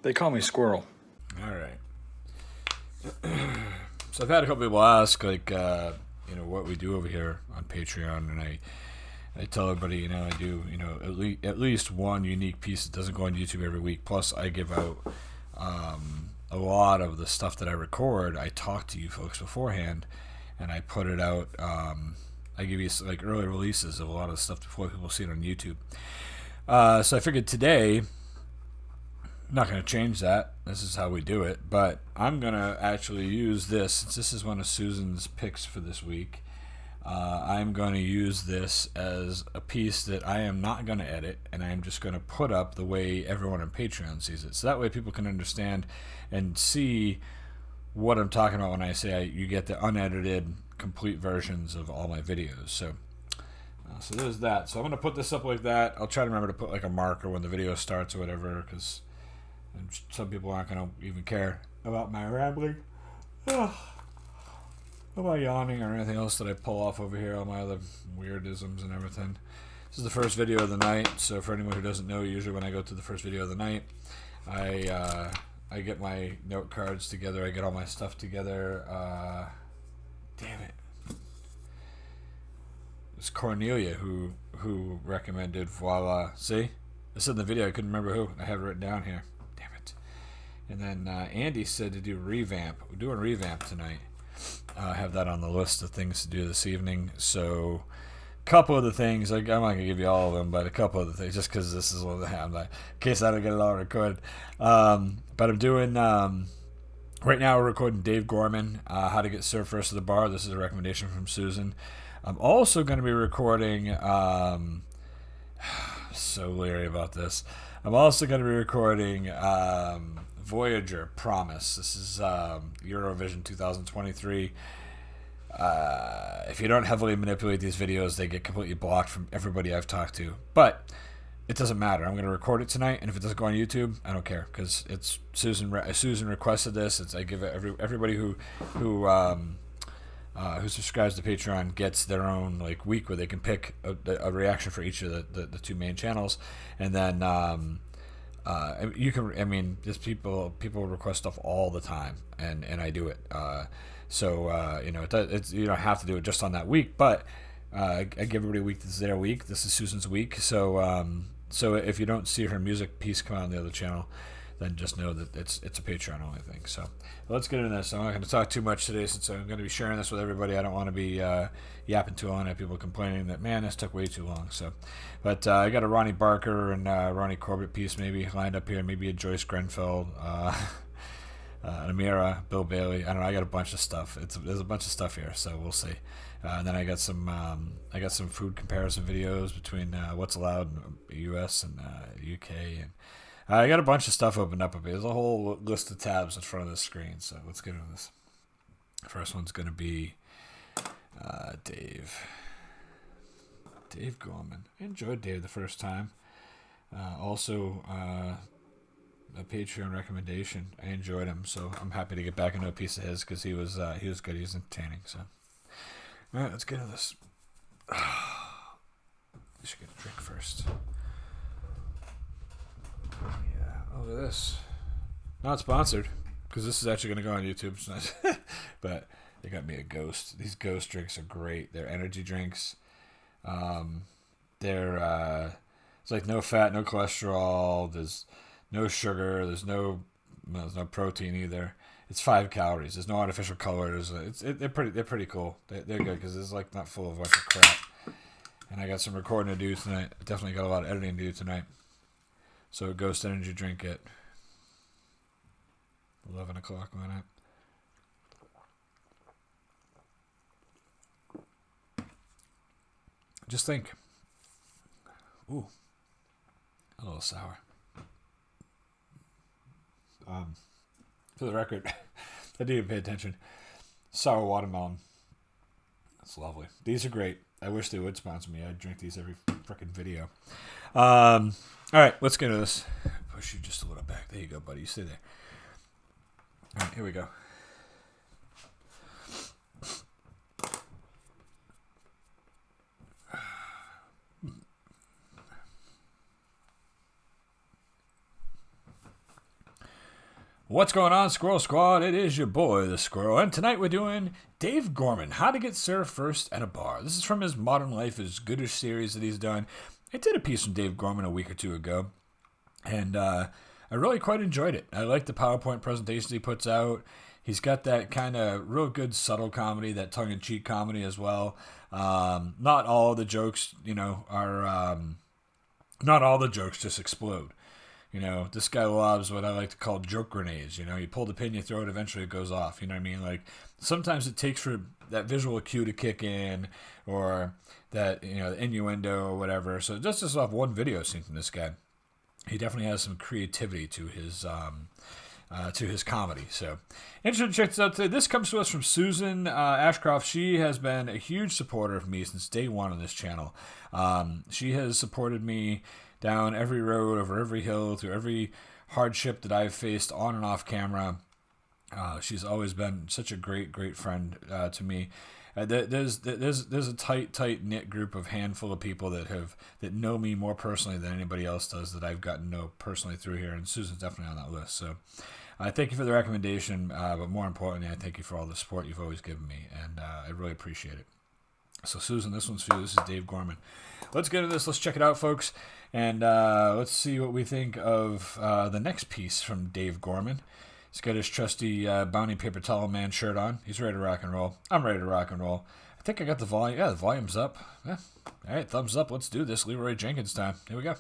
They call me Squirrel. All right. So I've had a couple people ask, like, what we do over here on Patreon, and I tell everybody, I do, at least one unique piece that doesn't go on YouTube every week. Plus, I give out a lot of the stuff that I record. I talk to you folks beforehand, and I put it out. I give you like early releases of a lot of stuff before people see it on YouTube. So I figured today, I'm not going to change that. This is how we do it. But I'm going to actually use this, since this is one of Susan's picks for this week. I'm going to use this as a piece that I am not going to edit, and I'm just going to put up the way everyone on Patreon sees it. So that way people can understand and see what I'm talking about when I say you get the unedited, complete versions of all my videos. So there's that. So I'm going to put this up like that. I'll try to remember to put like a marker when the video starts or whatever, because some people aren't going to even care about my rambling. About yawning or anything else that I pull off over here, all my other weirdisms and everything. This is the first video of the night, so for anyone who doesn't know, usually when I go to the first video of the night, I get my note cards together, I get all my stuff together. Damn it. It's Cornelia who recommended Voila. See? I said in the video, I couldn't remember who. I have it written down here. Damn it. And then Andy said to do revamp. We're doing revamp tonight. I have that on the list of things to do this evening. So, a couple of the things, I'm not going to give you all of them, but a couple of the things, just because this is one that I'm like, in case I don't get it all recorded. But I'm doing, right now we're recording Dave Gorman, How to Get Served First at the Bar. This is a recommendation from Susan. I'm also going to be recording, so leery about this. I'm also going to be recording Voyager Promise. This is Eurovision 2023. If you don't heavily manipulate these videos, they get completely blocked from everybody I've talked to. But it doesn't matter. I'm going to record it tonight, and if it doesn't go on YouTube, I don't care, because it's Susan requested this. I give it everybody who subscribes to Patreon gets their own like week where they can pick a reaction for each of the two main channels, and then you can. I mean, just people request stuff all the time, and I do it. You don't have to do it just on that week, but I give everybody a week. This is their week. This is Susan's week. So if you don't see her music piece come out on the other channel, then just know that it's a Patreon only thing. So let's get into this. I'm not going to talk too much today, since I'm going to be sharing this with everybody. I don't want to be yapping too long. I have people complaining that, man, this took way too long. But I got a Ronnie Barker and Ronnie Corbett piece maybe lined up here, maybe a Joyce Grenfell, Amira, Bill Bailey. I don't know. I got a bunch of stuff. There's a bunch of stuff here, so we'll see. And then I got some food comparison videos between what's allowed in the U.S. and UK, and I got a bunch of stuff opened up. There's a whole list of tabs in front of the screen, so let's get into this. First one's going to be Dave Gorman. I enjoyed Dave the first time. Also, a Patreon recommendation. I enjoyed him, so I'm happy to get back into a piece of his, because he was good. He was entertaining. So, all right, let's get into this. I should get a drink first. Yeah, look at this. Not sponsored, because this is actually going to go on YouTube. It's not but they got me a Ghost. These Ghost drinks are great. They're energy drinks. It's like no fat, no cholesterol. There's no sugar. There's no protein either. It's 5 calories. There's no artificial colors. They're pretty cool. They're good, because it's like not full of a bunch of crap. And I got some recording to do tonight. Definitely got a lot of editing to do tonight. So Ghost energy drink at 11 o'clock on it. Just think. Ooh. A little sour. For the record, I didn't pay attention. Sour watermelon. That's lovely. These are great. I wish they would sponsor me. I'd drink these every freaking video. All right, let's get into this. Push you just a little back. There you go, buddy. You stay there. All right, here we go. What's going on, Squirrel Squad? It is your boy, the Squirrel, and tonight we're doing Dave Gorman, How to Get Served First at a Bar. This is from his Modern Life, his Goodish series that he's done. I did a piece from Dave Gorman a week or two ago, and I really quite enjoyed it. I like the PowerPoint presentations he puts out. He's got that kind of real good subtle comedy, that tongue-in-cheek comedy as well. Not all the jokes, are... not all the jokes just explode. This guy loves what I like to call joke grenades. You pull the pin, you throw it, eventually it goes off. You know what I mean? Like, sometimes it takes for that visual cue to kick in, or that, the innuendo or whatever. So just off one video scene from this guy, he definitely has some creativity to his comedy. So, interesting to check this out today. This comes to us from Susan Ashcroft. She has been a huge supporter of me since day one on this channel. She has supported me down every road, over every hill, through every hardship that I've faced on and off camera. She's always been such a great friend to me. There's a tight knit group of handful of people that know me more personally than anybody else does, that I've gotten to know personally through here, and Susan's definitely on that list. So I thank you for the recommendation, but more importantly, I thank you for all the support you've always given me, and I really appreciate it. So Susan, this one's for you. This is Dave Gorman. Let's get into this. Let's check it out, folks, and let's see what we think of the next piece from Dave Gorman. He's got his trusty Bounty Paper Towel Man shirt on. He's ready to rock and roll. I'm ready to rock and roll. I think I got the volume. Yeah, the volume's up. Yeah. All right, thumbs up. Let's do this. Leroy Jenkins time. Here we go.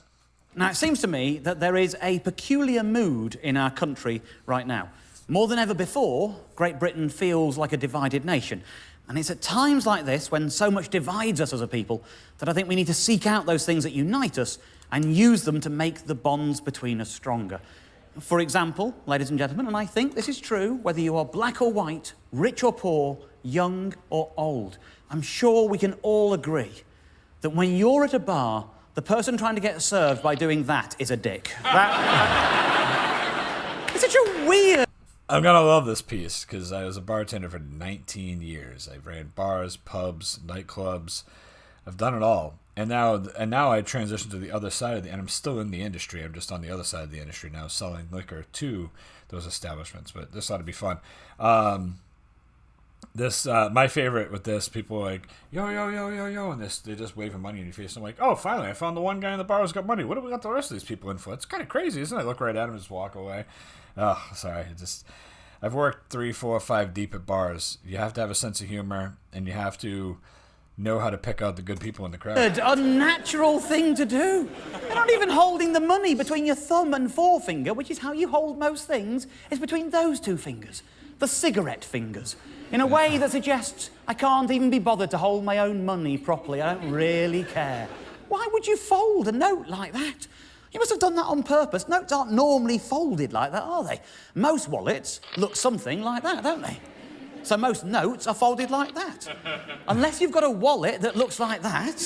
Now, it seems to me that there is a peculiar mood in our country right now. More than ever before, Great Britain feels like a divided nation. And it's at times like this, when so much divides us as a people, that I think we need to seek out those things that unite us and use them to make the bonds between us stronger. For example, ladies and gentlemen, and I think this is true, whether you are black or white, rich or poor, young or old, I'm sure we can all agree that when you're at a bar, the person trying to get served by doing that is a dick. It's such a weird... I'm going to love this piece, because I was a bartender for 19 years. I ran bars, pubs, nightclubs. I've done it all. And now I transitioned to the other side of and I'm still in the industry. I'm just on the other side of the industry now, selling liquor to those establishments. But this ought to be fun. My favorite with this, people are like, yo, and they're just waving money in your face. I'm like, oh, finally, I found the one guy in the bar who's got money. What do we got the rest of these people in for? It's kind of crazy, isn't it? I look right at him and just walk away. Oh, sorry. I've worked 3, 4, 5 deep at bars. You have to have a sense of humor, and you have to know how to pick out the good people in the crowd. Unnatural thing to do. You're not even holding the money between your thumb and forefinger, which is how you hold most things, is between those two fingers. The cigarette fingers. In a way that suggests I can't even be bothered to hold my own money properly. I don't really care. Why would you fold a note like that? You must have done that on purpose. Notes aren't normally folded like that, are they? Most wallets look something like that, don't they? So most notes are folded like that. Unless you've got a wallet that looks like that,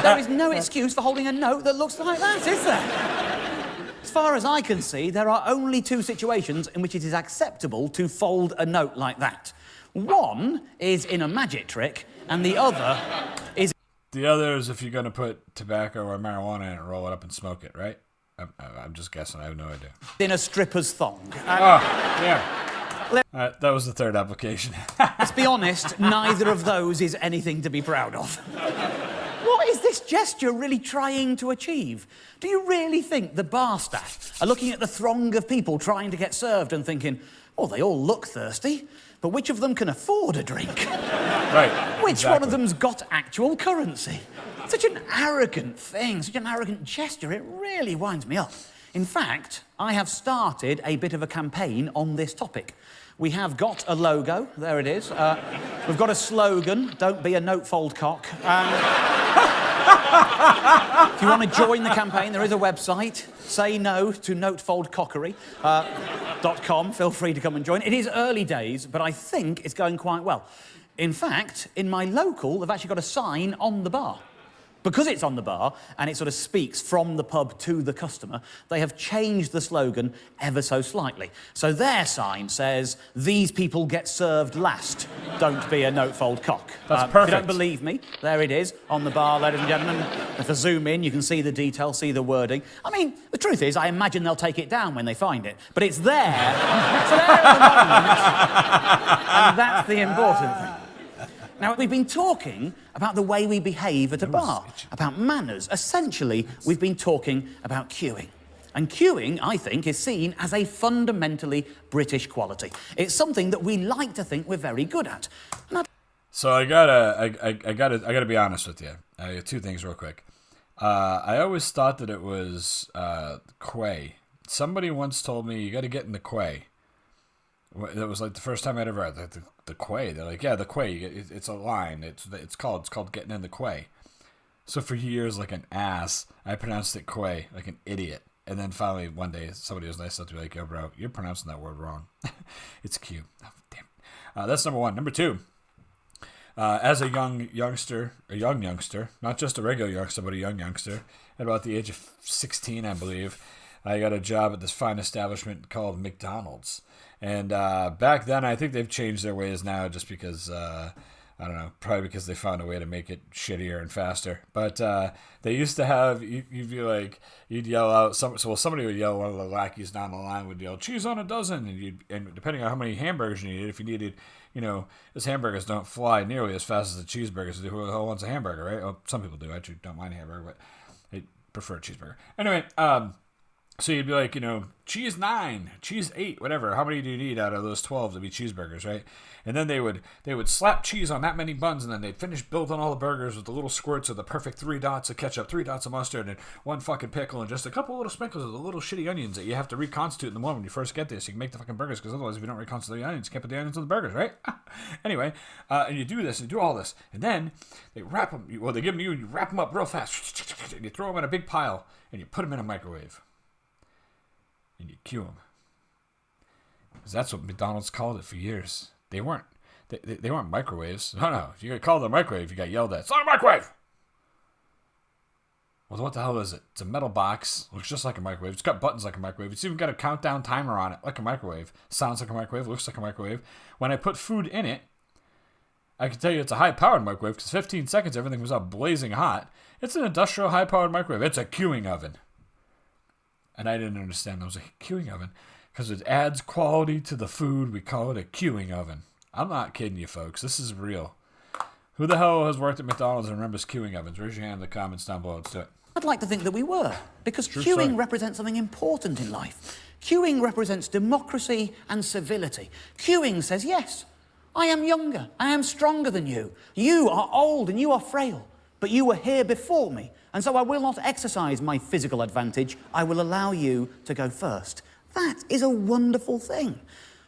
there is no excuse for holding a note that looks like that, is there? As far as I can see, there are only 2 situations in which it is acceptable to fold a note like that. One is in a magic trick, and the other is... The other is if you're going to put tobacco or marijuana in it, roll it up and smoke it, right? I'm just guessing. I have no idea. In a stripper's thong. Yeah. That was the third application. Let's be honest, neither of those is anything to be proud of. What is this gesture really trying to achieve? Do you really think the bar staff are looking at the throng of people trying to get served and thinking, oh, they all look thirsty, but which of them can afford a drink? Right. Which one of them's got actual currency? Such an arrogant thing, such an arrogant gesture, it really winds me up. In fact, I have started a bit of a campaign on this topic. We have got a logo, there it is. We've got a slogan, don't be a note-fold cock. If you want to join the campaign, there is a website, say no to notefoldcockery.com. Feel free to come and join. It is early days, but I think it's going quite well. In fact, in my local, they've actually got a sign on the bar. Because it's on the bar and it sort of speaks from the pub to the customer, they have changed the slogan ever so slightly. So their sign says, "These people get served last. Don't be a notefold cock." That's perfect. If you don't believe me, there it is on the bar, ladies and gentlemen. If I zoom in, you can see the detail, see the wording. I mean, the truth is, I imagine they'll take it down when they find it. But it's there. It's there at the moment. And that's the important thing. Now, we've been talking about the way we behave at a bar, about manners. Essentially, we've been talking about queuing. And queuing, I think, is seen as a fundamentally British quality. It's something that we like to think we're very good at. So I gotta be honest with you. I got two things real quick. I always thought that it was quay. Somebody once told me you got to get in the quay. That was like the first time I'd ever heard the quay. They're like, yeah, the quay. It's a line. It's called getting in the quay. So for years, like an ass, I pronounced it quay, like an idiot. And then finally one day, somebody was nice enough to be like, yo, bro, you're pronouncing that word wrong. It's Q. Oh, damn. That's number one. Number two. As a young youngster, not just a regular youngster, but a young youngster, at about the age of 16, I believe, I got a job at this fine establishment called McDonald's. And back then, I think they've changed their ways now just because, I don't know, probably because they found a way to make it shittier and faster. But they used to have, you'd be like, you'd yell out, somebody would yell, one of the lackeys down the line would yell, cheese on a dozen. And depending on how many hamburgers you needed, if you needed, those hamburgers don't fly nearly as fast as the cheeseburgers do. Who the hell wants a hamburger, right? Well, some people do. I actually don't mind a hamburger, but I prefer a cheeseburger. Anyway, so you'd be like, cheese 9, cheese 8, whatever. How many do you need out of those 12 to be cheeseburgers, right? And then they would slap cheese on that many buns, and then they'd finish building all the burgers with the little squirts of the perfect 3 dots of ketchup, 3 dots of mustard, and 1 fucking pickle, and just a couple little sprinkles of the little shitty onions that you have to reconstitute in the morning when you first get there so you can make the fucking burgers, because otherwise if you don't reconstitute the onions, you can't put the onions on the burgers, right? Anyway, and you do this, and you do all this, and then they wrap them, they give them to you, and you wrap them up real fast, and you throw them in a big pile, and you put them in a microwave. And you queue them. Because that's what McDonald's called it for years. They weren't microwaves. No. You got called a microwave, you got yelled at. It's not a microwave! Well, what the hell is it? It's a metal box. Looks just like a microwave. It's got buttons like a microwave. It's even got a countdown timer on it, like a microwave. Sounds like a microwave. Looks like a microwave. When I put food in it, I can tell you it's a high-powered microwave because 15 seconds, everything was up blazing hot. It's an industrial high-powered microwave. It's a queuing oven. And I didn't understand it was a queuing oven because it adds quality to the food. We call it a queuing oven. I'm not kidding you, folks. This is real. Who the hell has worked at McDonald's and remembers queuing ovens? Raise your hand in the comments down below. Let's do it. I'd like to think that we were, because queuing represents something important in life. Queuing represents democracy and civility. Queuing says, yes, I am younger, I am stronger than you. You are old and you are frail, but you were here before me. And so I will not exercise my physical advantage. I will allow you to go first. That is a wonderful thing.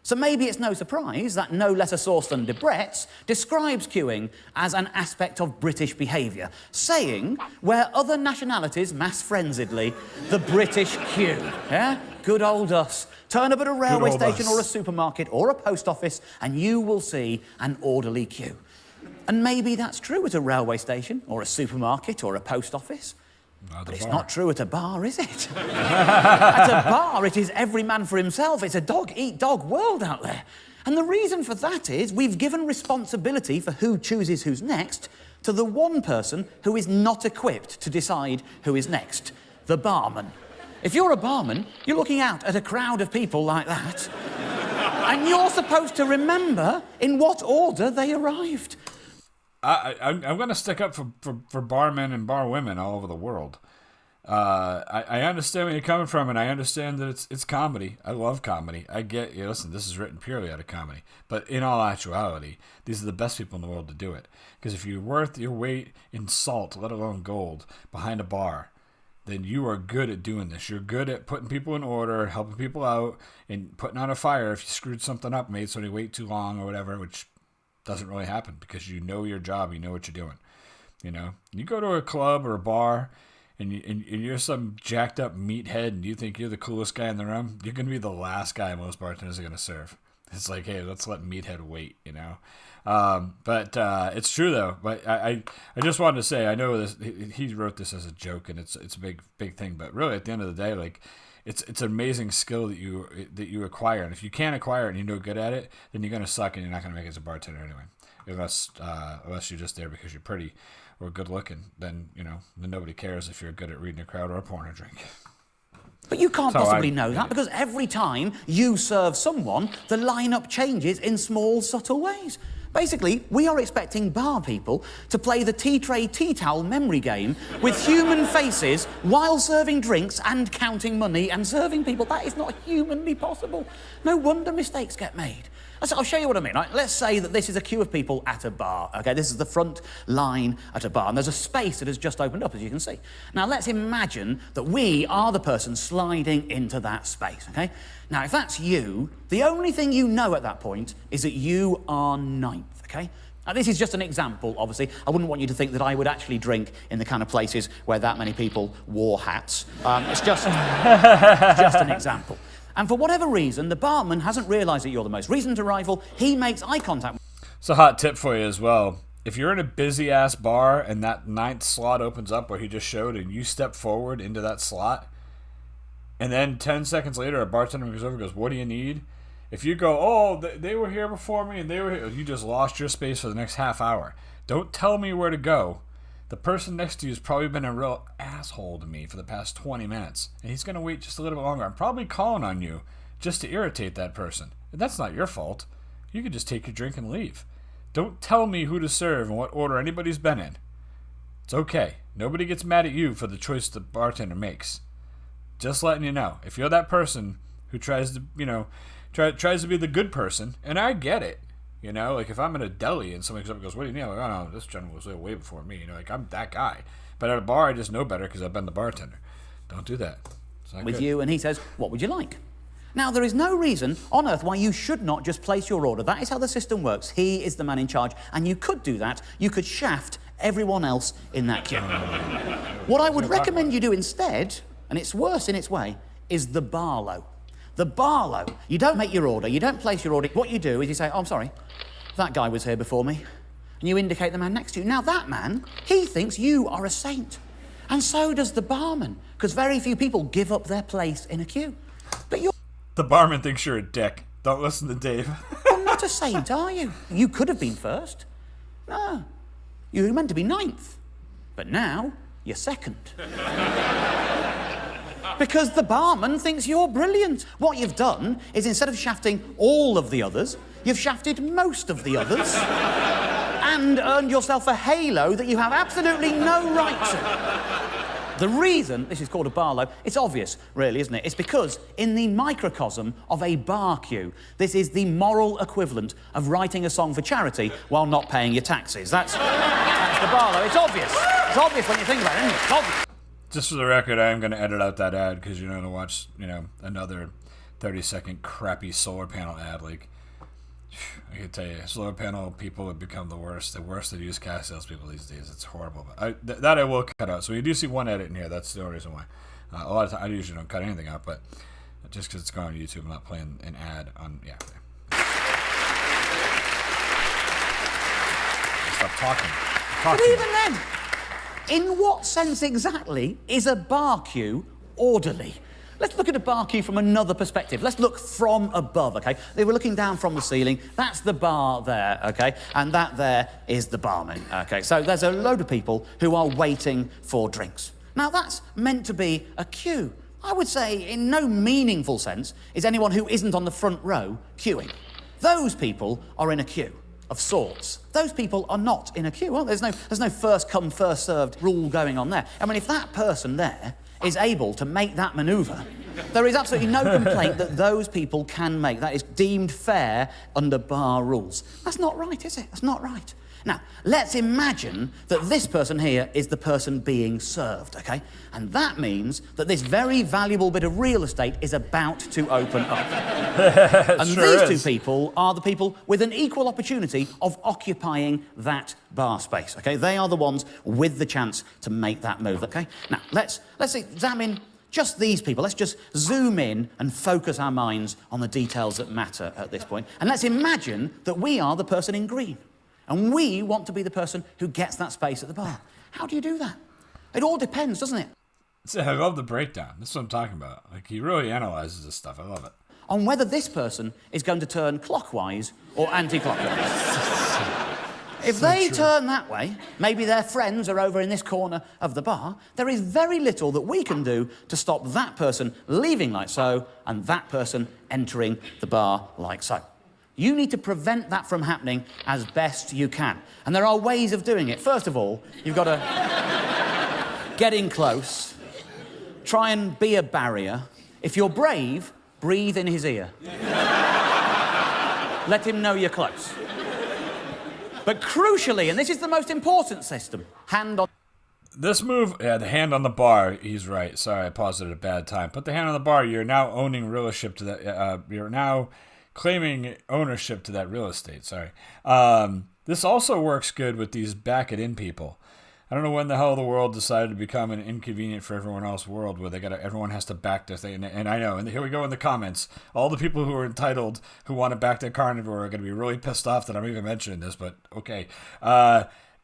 So maybe it's no surprise that no less a source than Debrett's describes queuing as an aspect of British behaviour, saying, where other nationalities mass frenziedly, the British queue. Yeah? Good old us. Turn up at a railway station or a supermarket or a post office and you will see an orderly queue. And maybe that's true at a railway station or a supermarket or a post office. But it's not true at a bar, is it? At a bar, it is every man for himself. It's a dog-eat-dog world out there. And the reason for that is we've given responsibility for who chooses who's next to the one person who is not equipped to decide who is next, the barman. If you're a barman, you're looking out at a crowd of people like that, and you're supposed to remember in what order they arrived. I'm going to stick up for barmen and bar women all over the world. I understand where you're coming from, and I understand that it's comedy. I love comedy. I get, listen, this is written purely out of comedy. But in all actuality, these are the best people in the world to do it. Because if you're worth your weight in salt, let alone gold, behind a bar, then you are good at doing this. You're good at putting people in order, helping people out, and putting out a fire if you screwed something up, made somebody wait too long or whatever, which doesn't really happen because you know your job, you know what you're doing. You go to a club or a bar and you're some jacked up meathead and you think you're the coolest guy in the room, you're going to be the last guy most bartenders are going to serve. It's like, hey, let's let Meathead wait, you know. But it's true though. But I just wanted to say, I know this. He wrote this as a joke, and it's a big thing. But really, at the end of the day, like, it's an amazing skill that you acquire. And if you can't acquire it and you're no good at it, then you're gonna suck, and you're not gonna make it as a bartender anyway. Unless you're just there because you're pretty or good looking, then then nobody cares if you're good at reading a crowd or pouring a drink. But you can't possibly know that, because every time you serve someone, the lineup changes in small, subtle ways. Basically, we are expecting bar people to play the tea tray tea towel memory game with human faces while serving drinks and counting money and serving people. That is not humanly possible. No wonder mistakes get made. I'll show you what I mean. Right? Let's say that this is a queue of people at a bar. Okay, this is the front line at a bar, and there's a space that has just opened up, as you can see. Now, let's imagine that we are the person sliding into that space, okay? Now, if that's you, the only thing you know at that point is that you are ninth, okay? Now, this is just an example, obviously. I wouldn't want you to think that I would actually drink in the kind of places where that many people wore hats. It's just an example. And for whatever reason, the barman hasn't realised that you're the most recent arrival. He makes eye contact. It's a hot tip for you as well. If you're in a busy-ass bar and that ninth slot opens up where he just showed, and you step forward into that slot, and then 10 seconds later a bartender goes over and goes, "What do you need?" If you go, "Oh, they were here before me and they were here," you just lost your space for the next half hour. Don't tell me where to go. The person next to you has probably been a real asshole to me for the past 20 minutes, and he's going to wait just a little bit longer. I'm probably calling on you just to irritate that person. And that's not your fault. You could just take your drink and leave. Don't tell me who to serve and what order anybody's been in. It's okay. Nobody gets mad at you for the choice the bartender makes. Just letting you know. If you're that person who tries to, tries to be the good person, and I get it. Like if I'm in a deli and somebody comes up and goes, "What do you need?" I'm like, "Oh no, this gentleman was there way before me." Like I'm that guy. But at a bar, I just know better because I've been the bartender. Don't do that. It's not with good. you, and he says, "What would you like?" Now, there is no reason on earth why you should not just place your order. That is how the system works. He is the man in charge, and you could do that. You could shaft everyone else in that queue. What I would recommend you do instead, and it's worse in its way, is the barlow. The barlow. You don't make your order. You don't place your order. What you do is you say, "Oh, I'm sorry, that guy was here before me." And you indicate the man next to you. Now, that man, he thinks you are a saint. And so does the barman, because very few people give up their place in a queue. But you're... The barman thinks you're a dick. Don't listen to Dave. You're not a saint, are you? You could have been first. No. You were meant to be ninth. But now, you're second. Because the barman thinks you're brilliant. What you've done is, instead of shafting all of the others, you've shafted most of the others and earned yourself a halo that you have absolutely no right to. The reason this is called a barlow, it's obvious, really, isn't it? It's because in the microcosm of a bar queue, this is the moral equivalent of writing a song for charity while not paying your taxes. That's the barlow. It's obvious. It's obvious when you think about it, isn't it? It's obvious. Just for the record, I am going to edit out that ad because you're going to watch, another 30-second crappy solar panel ad. Like, I can tell you, solar panel people have become the worst. The worst at used car salespeople these days. It's horrible. But that I will cut out. So you do see one edit in here. That's the only reason why. A lot of times, I usually don't cut anything out, but just because it's going on YouTube, I'm not playing an ad on. Yeah. Stop talking. But even then, in what sense exactly is a bar queue orderly? Let's look at a bar queue from another perspective. Let's look from above, okay? They were looking down from the ceiling. That's the bar there, okay? And that there is the barman, okay? So there's a load of people who are waiting for drinks. Now, that's meant to be a queue. I would say, in no meaningful sense, is anyone who isn't on the front row queuing. Those people are in a queue of sorts. Those people are not in a queue. Well, there's no first come, first served rule going on there. I mean, if that person there is able to make that manoeuvre, there is absolutely no complaint that those people can make. That is deemed fair under bar rules. That's not right, is it? That's not right. Now, let's imagine that this person here is the person being served, okay? And that means that this very valuable bit of real estate is about to open up. And sure these two people are the people with an equal opportunity of occupying that bar space, okay? They are the ones with the chance to make that move, okay? Now, let's examine just these people. Let's just zoom in and focus our minds on the details that matter at this point. And let's imagine that we are the person in green. And we want to be the person who gets that space at the bar. How do you do that? It all depends, doesn't it? See, I love the breakdown. This is what I'm talking about. Like, he really analyzes this stuff. I love it. On whether this person is going to turn clockwise or anti-clockwise. If they turn that way, maybe their friends are over in this corner of the bar, there is very little that we can do to stop that person leaving like so and that person entering the bar like so. You need to prevent that from happening as best you can. And there are ways of doing it. First of all, you've got to get in close, try and be a barrier. If you're brave, breathe in his ear. Let him know you're close. But crucially, and this is the most important system, hand on... This move, yeah, the hand on the bar, he's right. Sorry, I paused it at a bad time. Put the hand on the bar, you're now owning rulership to that, you're now claiming ownership to that real estate, sorry. This also works good with these back-it-in people. I don't know when the hell the world decided to become an inconvenient for everyone else world where everyone has to back their thing. And I know, and here we go in the comments. All the people who are entitled, who want to back their carnivore are going to be really pissed off that I'm even mentioning this, but okay.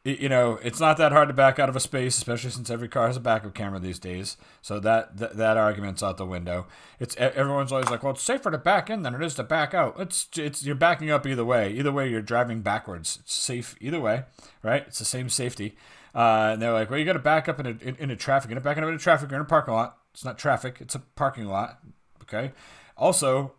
You know, it's not that hard to back out of a space, especially since every car has a backup camera these days. So that argument's out the window. Everyone's always like, well, it's safer to back in than it is to back out. You're backing up either way. Either way, you're driving backwards. It's safe either way, right? It's the same safety. And they're like, well, you got to back up into traffic. You're not backing up into traffic. You're in a parking lot. It's not traffic. It's a parking lot. Okay. Also,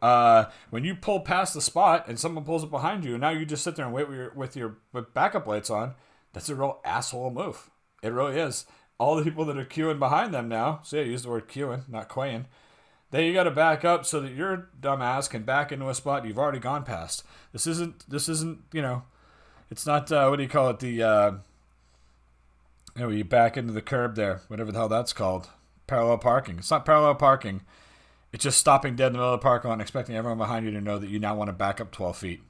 when you pull past the spot and someone pulls up behind you, and now you just sit there and wait with your backup lights on, that's a real asshole move. It really is. All the people that are queuing behind them now, see, I used the word queuing, not quaying. Then you got to back up so that your dumbass can back into a spot you've already gone past. This isn't, you know, it's not, what do you call it, you know, you back into the curb there, whatever the hell that's called. Parallel parking. It's not parallel parking. It's just stopping dead in the middle of the parking lot and expecting everyone behind you to know that you now want to back up 12 feet.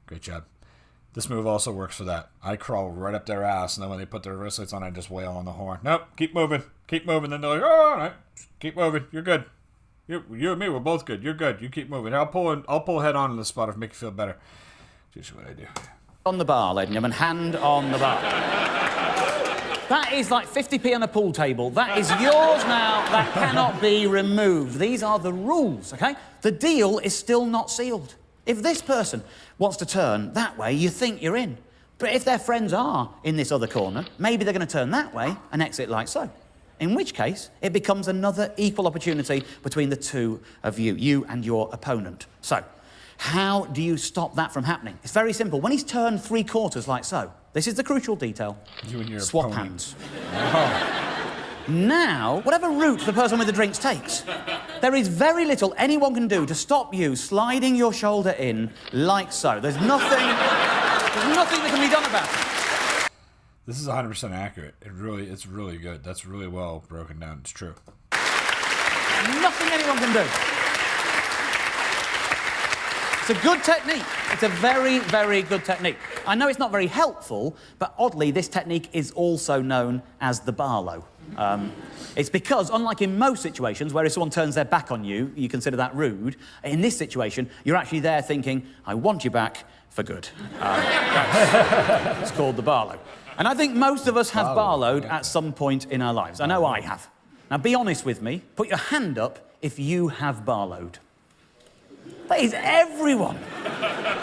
Great job. This move also works for that. I crawl right up their ass, and then when they put their wristlets on, I just wail on the horn. Nope, keep moving. Keep moving. Then they're like, oh, all right, keep moving. You're good. You and me, we're both good. You're good. You keep moving. I'll pull head on in the spot to make you feel better. That's what I do. On the bar, ladies and gentlemen, hand on the bar. That is like 50p on a pool table. That is yours now. That cannot be removed. These are the rules, okay? The deal is still not sealed. If this person wants to turn that way, you think you're in. But if their friends are in this other corner, maybe they're going to turn that way and exit like so. In which case, it becomes another equal opportunity between the two of you, you and your opponent. So, how do you stop that from happening? It's very simple. When he's turned 3/4 like so, this is the crucial detail. You and your swap opponent. hands. Oh. Now, whatever route the person with the drinks takes, there is very little anyone can do to stop you sliding your shoulder in like so. There's nothing that can be done about it. This is 100% accurate. It's really good. That's really well broken down. It's true. Nothing anyone can do. It's a good technique. It's a very, very good technique. I know it's not very helpful, but oddly, this technique is also known as the Barlow. It's because, unlike in most situations, where if someone turns their back on you, you consider that rude, in this situation, you're actually there thinking, I want you back for good. It's called the Barlow. And I think most of us have Barlowed at some point in our lives. I know I have. Now, be honest with me. Put your hand up if you have Barlowed. That is everyone.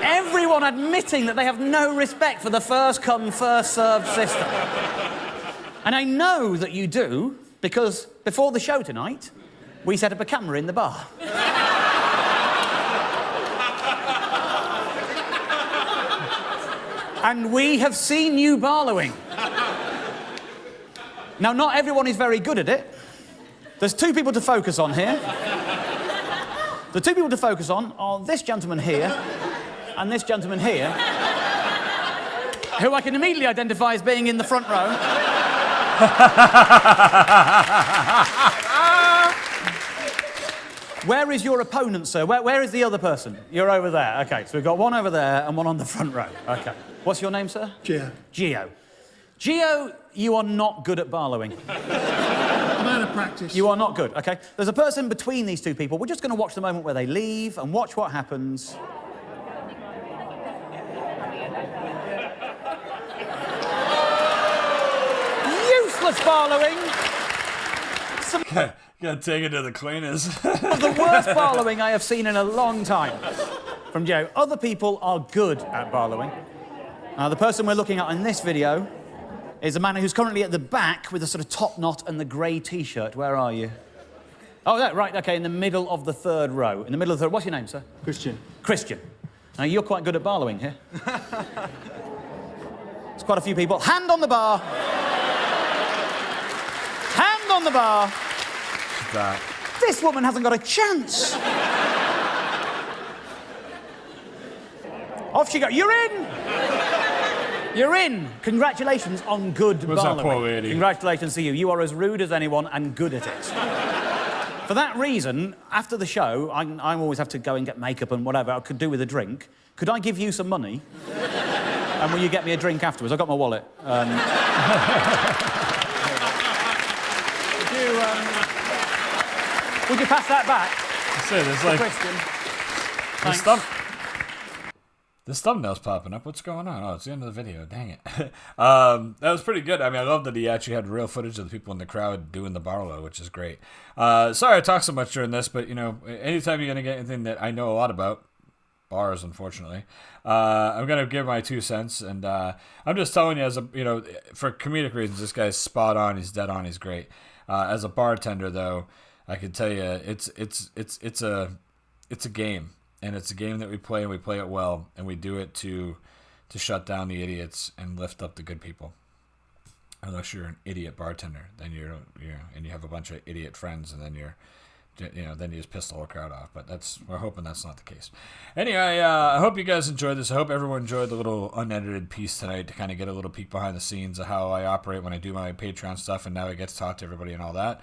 Everyone admitting that they have no respect for the first-come, first-served system. And I know that you do, because before the show tonight, we set up a camera in the bar. And we have seen you barlowing. Now, not everyone is very good at it. There's two people to focus on here. The two people to focus on are this gentleman here and this gentleman here, who I can immediately identify as being in the front row. Where is your opponent, sir? Where is the other person? You're over there. OK, so we've got one over there and one on the front row. OK. What's your name, sir? Gio. Gio. Gio, you are not good at barlowing. I'm out of practice. You are not good, okay? There's a person between these two people. We're just going to watch the moment where they leave and watch what happens. Useless barlowing. Gotta take it to the cleaners. Of the worst barlowing I have seen in a long time from Joe. Other people are good at barlowing. The person we're looking at in this video is a man who's currently at the back with a sort of top knot and the grey T-shirt. Where are you? Oh, that right, okay, in the middle of the third row. In the middle of the third. What's your name, sir? Christian. Christian. Now, you're quite good at barlowing here. There's quite a few people. Hand on the bar. Hand on the bar. That. This woman hasn't got a chance. Off she goes. You're in! You're in! Congratulations on good What's barlowing. that poor lady? Congratulations to you. You are as rude as anyone and good at it. For that reason, after the show, I always have to go and get makeup and whatever I could do with a drink. Could I give you some money? And will you get me a drink afterwards? I've got my wallet. Would you pass that back? There's like... Christian. This thumbnail's popping up. What's going on? Oh, it's the end of the video. Dang it. That was pretty good. I mean, I love that he actually had real footage of the people in the crowd doing the barlow, which is great. Sorry I talked so much during this, but, you know, anytime you're going to get anything that I know a lot about, bars, unfortunately, I'm going to give my 2 cents. And I'm just telling you, as a, you know, for comedic reasons, this guy's spot on. He's dead on. He's great. As a bartender, though, I can tell you, it's a game. And it's a game that we play, and we play it well, and we do it to shut down the idiots and lift up the good people. Unless you're an idiot bartender, then and you have a bunch of idiot friends, and then then you just piss the whole crowd off. But we're hoping that's not the case. Anyway, I hope you guys enjoyed this. I hope everyone enjoyed the little unedited piece tonight to kind of get a little peek behind the scenes of how I operate when I do my Patreon stuff, and now I get to talk to everybody and all that.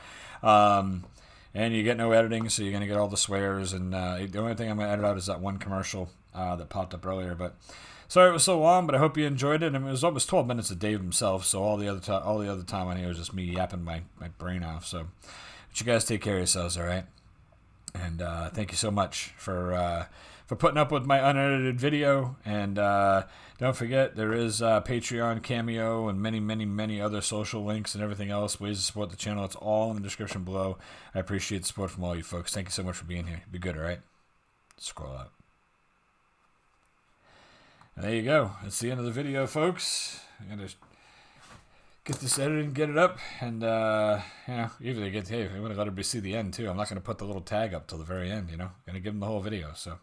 And you get no editing, so you're going to get all the swears. And the only thing I'm going to edit out is that one commercial that popped up earlier. But sorry it was so long, but I hope you enjoyed it. And it was almost 12 minutes of Dave himself, so all the other time on here was just me yapping my brain off. So but you guys take care of yourselves, all right? And thank you so much for putting up with my unedited video. And don't forget, there is Patreon, Cameo, and many, many, many other social links and everything else, ways to support the channel. It's all in the description below. I appreciate the support from all you folks. Thank you so much for being here. Be good, all right? Scroll out. And there you go. That's the end of the video, folks. I'm going to get this edited and get it up. And, even they hey, I'm going to let everybody see the end, too. I'm not going to put the little tag up till the very end, you know? I'm going to give them the whole video. So,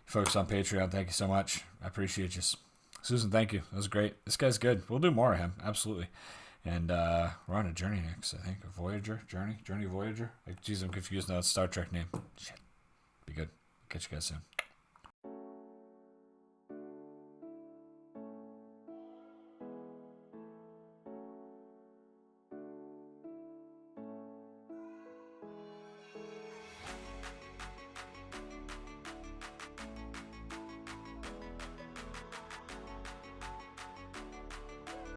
folks on Patreon, thank you so much. I appreciate you. Susan, thank you. That was great. This guy's good. We'll do more of him. Absolutely. And we're on a journey next, I think. A Voyager? Journey Voyager? Geez, I'm confused now. It's a Star Trek name. Shit. Be good. Catch you guys soon.